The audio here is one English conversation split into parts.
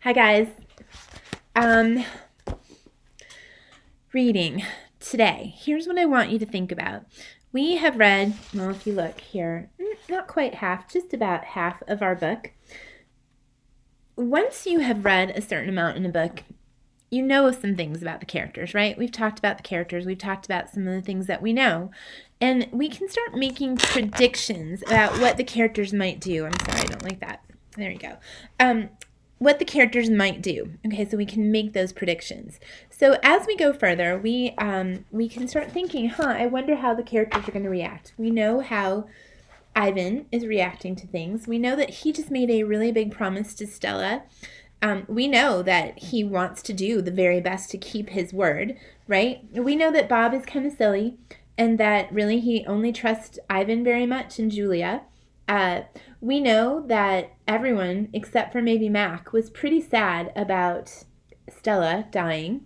Hi guys. Um, Reading today. Here's what I want you to think about. We have read, well, if you look here, not quite half, just about half of our book. Once you have read a certain amount in a book, you know some things about the characters, right? We've talked about the characters. We've talked about some of the things that we know. And we can start making predictions about what the characters might do. I'm sorry, I don't like that. There you go. What the characters might do. Okay, so we can make those predictions. So as we go further, we can start thinking, I wonder how the characters are going to react. We know how Ivan is reacting to things. We know that he just made a really big promise to Stella. We know that he wants to do the very best to keep his word, right? We know that Bob is kind of silly and that really he only trusts Ivan very much and Julia. We know that everyone, except for maybe Mac, was pretty sad about Stella dying.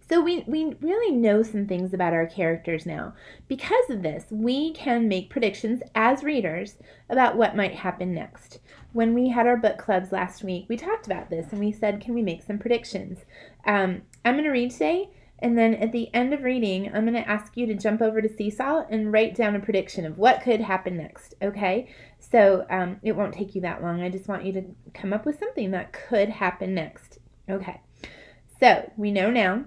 So we really know some things about our characters now. Because of this, we can make predictions as readers about what might happen next. When we had our book clubs last week, we talked about this and we said, can we make some predictions? I'm going to read today, and then at the end of reading, I'm going to ask you to jump over to Seesaw and write down a prediction of what could happen next, okay? So it won't take you that long. I just want you to come up with something that could happen next. Okay, so we know now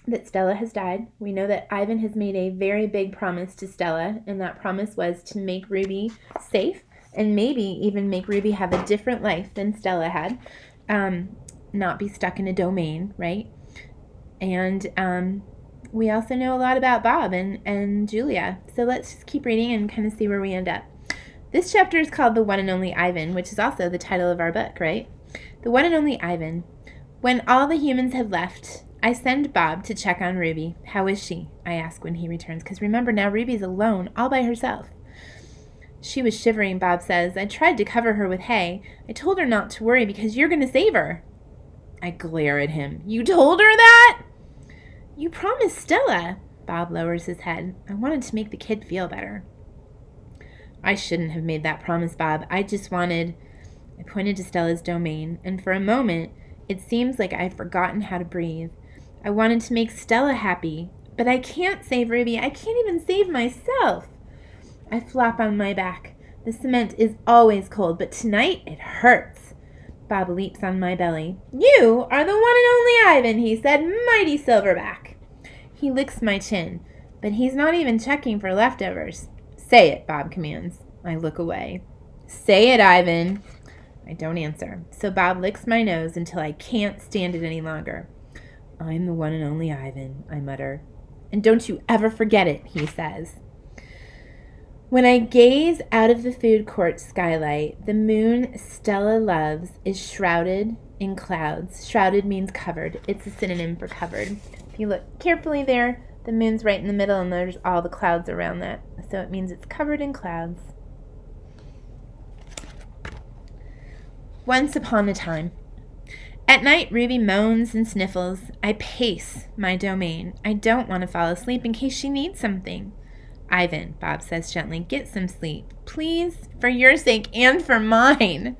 that Stella has died. We know that Ivan has made a very big promise to Stella, and that promise was to make Ruby safe and maybe even make Ruby have a different life than Stella had, not be stuck in a domain, right? And we also know a lot about Bob and Julia. So let's just keep reading and kind of see where we end up. This chapter is called The One and Only Ivan, which is also the title of our book, right? The One and Only Ivan. When all the humans have left, I send Bob to check on Ruby. How is she? I ask when he returns, because remember now Ruby's alone, all by herself. She was shivering, Bob says. I tried to cover her with hay. I told her not to worry because you're going to save her. I glare at him. You told her that? You promised Stella. Bob lowers his head. I wanted to make the kid feel better. I shouldn't have made that promise, Bob. I pointed to Stella's domain, and for a moment, it seems like I've forgotten how to breathe. I wanted to make Stella happy, but I can't save Ruby. I can't even save myself. I flop on my back. The cement is always cold, but tonight it hurts. Bob leaps on my belly. You are the one and only Ivan, he said, mighty Silverback. He licks my chin, but he's not even checking for leftovers. Say it, Bob commands. I look away. Say it, Ivan. I don't answer, so Bob licks my nose until I can't stand it any longer. I'm the one and only Ivan, I mutter. And don't you ever forget it, he says. When I gaze out of the food court skylight, the moon Stella loves is shrouded in clouds. Shrouded means covered. It's a synonym for covered. If you look carefully there, the moon's right in the middle and there's all the clouds around that. So it means it's covered in clouds. Once upon a time. At night, Ruby moans and sniffles. I pace my domain. I don't want to fall asleep in case she needs something. Ivan, Bob says gently, get some sleep. Please, for your sake and for mine.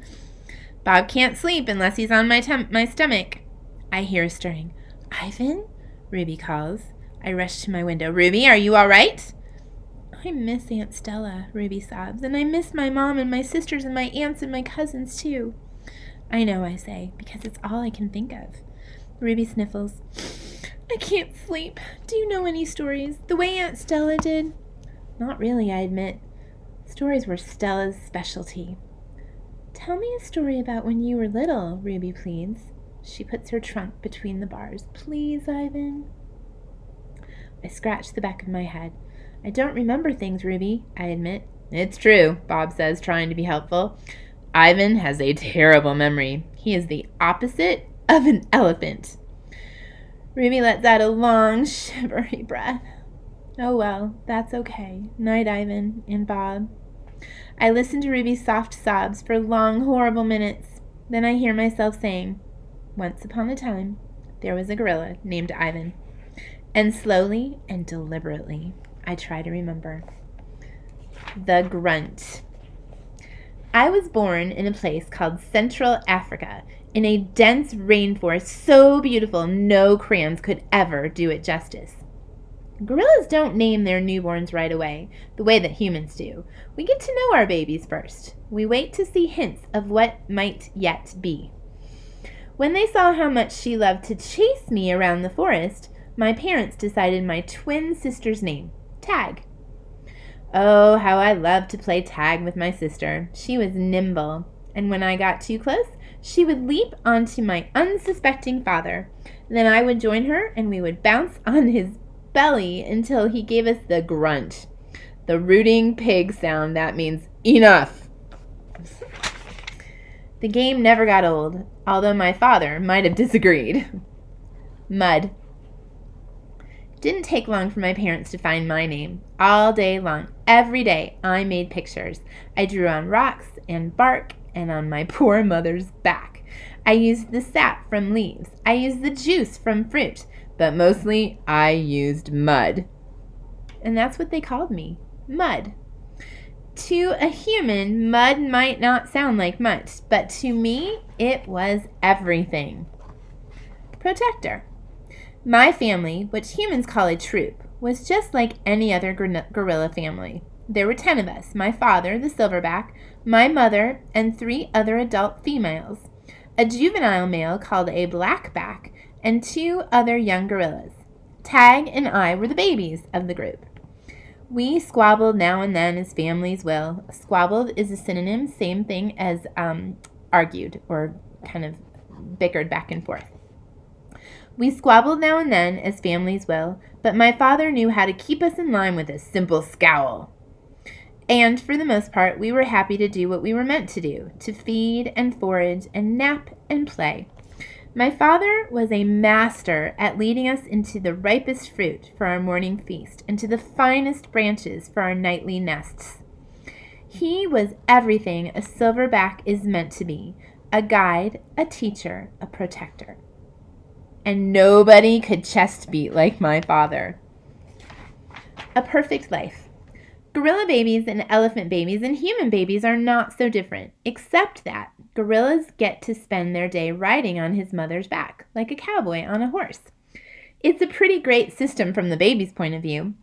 Bob can't sleep unless he's on my stomach. I hear a stirring. Ivan? Ruby calls. I rush to my window. Ruby, are you all right? I miss Aunt Stella, Ruby sobs, and I miss my mom and my sisters and my aunts and my cousins, too. I know, I say, because it's all I can think of. Ruby sniffles. I can't sleep. Do you know any stories? The way Aunt Stella did? Not really, I admit. Stories were Stella's specialty. Tell me a story about when you were little, Ruby pleads. She puts her trunk between the bars. Please, Ivan. I scratch the back of my head. I don't remember things, Ruby, I admit. It's true, Bob says, trying to be helpful. Ivan has a terrible memory. He is the opposite of an elephant. Ruby lets out a long, shivery breath. Oh well, that's okay. Night, Ivan and Bob. I listen to Ruby's soft sobs for long, horrible minutes. Then I hear myself saying, once upon a time, there was a gorilla named Ivan. And slowly and deliberately, I try to remember. The grunt. I was born in a place called Central Africa, in a dense rainforest so beautiful no crayons could ever do it justice. Gorillas don't name their newborns right away, the way that humans do. We get to know our babies first. We wait to see hints of what might yet be. When they saw how much she loved to chase me around the forest, my parents decided my twin sister's name, Tag. Oh, how I loved to play tag with my sister. She was nimble, and when I got too close, she would leap onto my unsuspecting father. Then I would join her, and we would bounce on his belly until he gave us the grunt, the rooting pig sound that means enough. The game never got old, although my father might have disagreed. Mud. Didn't take long for my parents to find my name. All day long, every day, I made pictures. I drew on rocks and bark and on my poor mother's back. I used the sap from leaves. I used the juice from fruit. But mostly, I used mud. And that's what they called me, Mud. To a human, mud might not sound like much, but to me, it was everything. Protector. My family, which humans call a troop, was just like any other gorilla family. There were 10 of us, my father, the silverback, my mother, and 3 other adult females, a juvenile male called a blackback, and 2 other young gorillas. Tag and I were the babies of the group. We squabbled now and then as families will. Squabbled is a synonym, same thing as argued or kind of bickered back and forth. We squabbled now and then as families will, but my father knew how to keep us in line with a simple scowl. And for the most part, we were happy to do what we were meant to do, to feed and forage and nap and play. My father was a master at leading us into the ripest fruit for our morning feast and to the finest branches for our nightly nests. He was everything a silverback is meant to be, a guide, a teacher, a protector. And nobody could chest beat like my father. A perfect life. Gorilla babies and elephant babies and human babies are not so different, except that gorillas get to spend their day riding on his mother's back, like a cowboy on a horse. It's a pretty great system from the baby's point of view.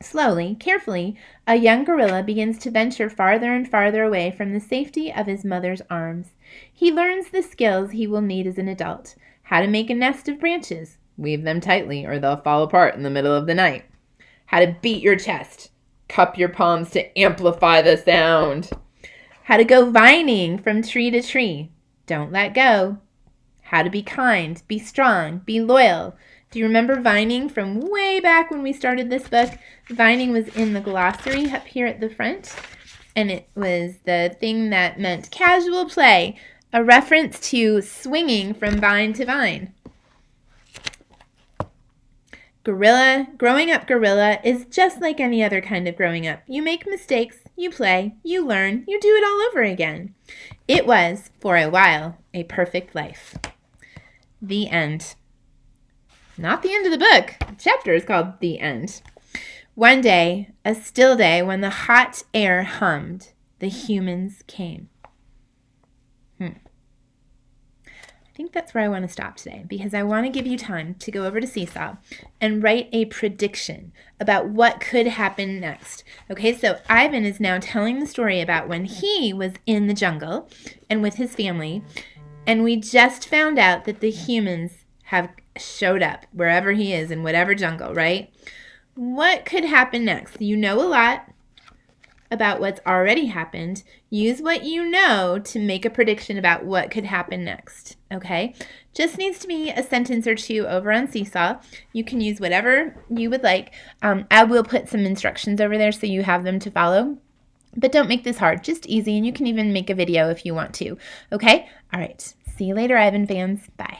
Slowly, carefully, a young gorilla begins to venture farther and farther away from the safety of his mother's arms. He learns the skills he will need as an adult. How to make a nest of branches. Weave them tightly or they'll fall apart in the middle of the night. How to beat your chest. Cup your palms to amplify the sound. How to go vining from tree to tree. Don't let go. How to be kind, be strong, be loyal. Do you remember vining from way back when we started this book? Vining was in the glossary up here at the front, and it was the thing that meant casual play, a reference to swinging from vine to vine. Growing up gorilla is just like any other kind of growing up. You make mistakes, you play, you learn, you do it all over again. It was, for a while, a perfect life. The end. Not the end of the book. The chapter is called The End. One day, a still day when the hot air hummed, the humans came. I think that's where I want to stop today because I want to give you time to go over to Seesaw and write a prediction about what could happen next. Okay, so Ivan is now telling the story about when he was in the jungle and with his family, and we just found out that the humans have showed up wherever he is in whatever jungle, right? What could happen next? You know a lot about what's already happened. Use what you know to make a prediction about what could happen next, okay? Just needs to be a sentence or two over on Seesaw. You can use whatever you would like. I will put some instructions over there so you have them to follow. But don't make this hard, just easy, and you can even make a video if you want to, okay? All right, see you later, Ivan fans. Bye.